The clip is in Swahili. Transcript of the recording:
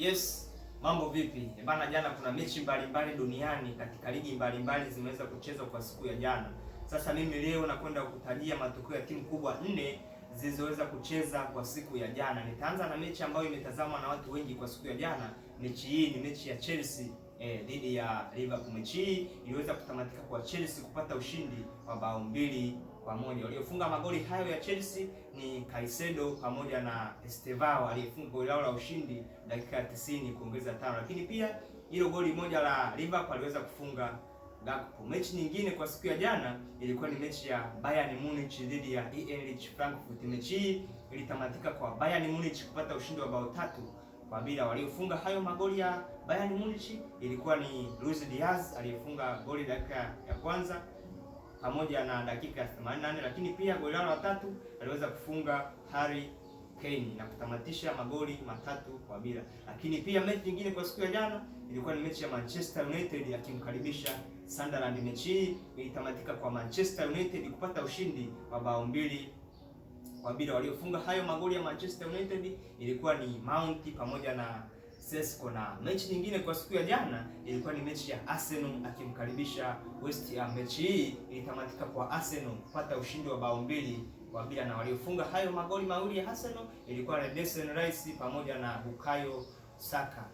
Yes, mambo vipi? Bana, jana kuna mechi mbalimbali duniani katika ligi mbalimbali zimeweza kuchezwa kwa siku ya jana. Sasa mimi leo nakwenda kukutajia matokeo ya timu kubwa 4 zilizoweza kucheza kwa siku ya jana. Nitaanza na mechi ambayo imetazamwa na watu wengi kwa siku ya jana. Mechi hii ni mechi ya Chelsea dhidi ya Liverpool. Mechi hii iliweza kutamatika kwa Chelsea kupata ushindi wa bao 2-1. Waliofunga magoli hayo ya Chelsea ni Caicedo pamoja na Estevao aliyefunga goli lao la ushindi dakika ya 90 kuongeza 5. Lakini pia hilo goli moja la Liverpool aliweza kufunga Gakpo. Mechi nyingine kwa siku ya jana ilikuwa ni mechi ya Bayern Munich dhidi ya Eintracht Frankfurt. Mechi hii ilitamatika kwa Bayern Munich kupata ushindi wa bao 3-2. Waliofunga hayo magoli ya Bayern Munich ilikuwa ni Luis Diaz aliyefunga goli dakika ya kwanza pamoja na dakika ya 84, lakini pia goli lao la tatu aliweza kufunga Harry Kane na kutamatisha magoli 3-2. Lakini pia mechi nyingine kwa siku ya jana ilikuwa ni mechi ya Manchester United akimkaribisha Sunderland. Mechi hii ilitamatika kwa Manchester United kupata ushindi wa bao 2-2. Waliofunga hayo magoli ya Manchester United ilikuwa ni Mount pamoja na Sesko. Na mechi nyingine kwa siku ya jana ilikuwa ni mechi ya Arsenal akimkaribisha West Ham. Mechi hii ilitamatika kwa Arsenal kupata ushindi wa bao 2-2, na waliofunga hayo magoli mawili ya Arsenal ilikuwa ni Declan Rice pamoja na Bukayo Saka.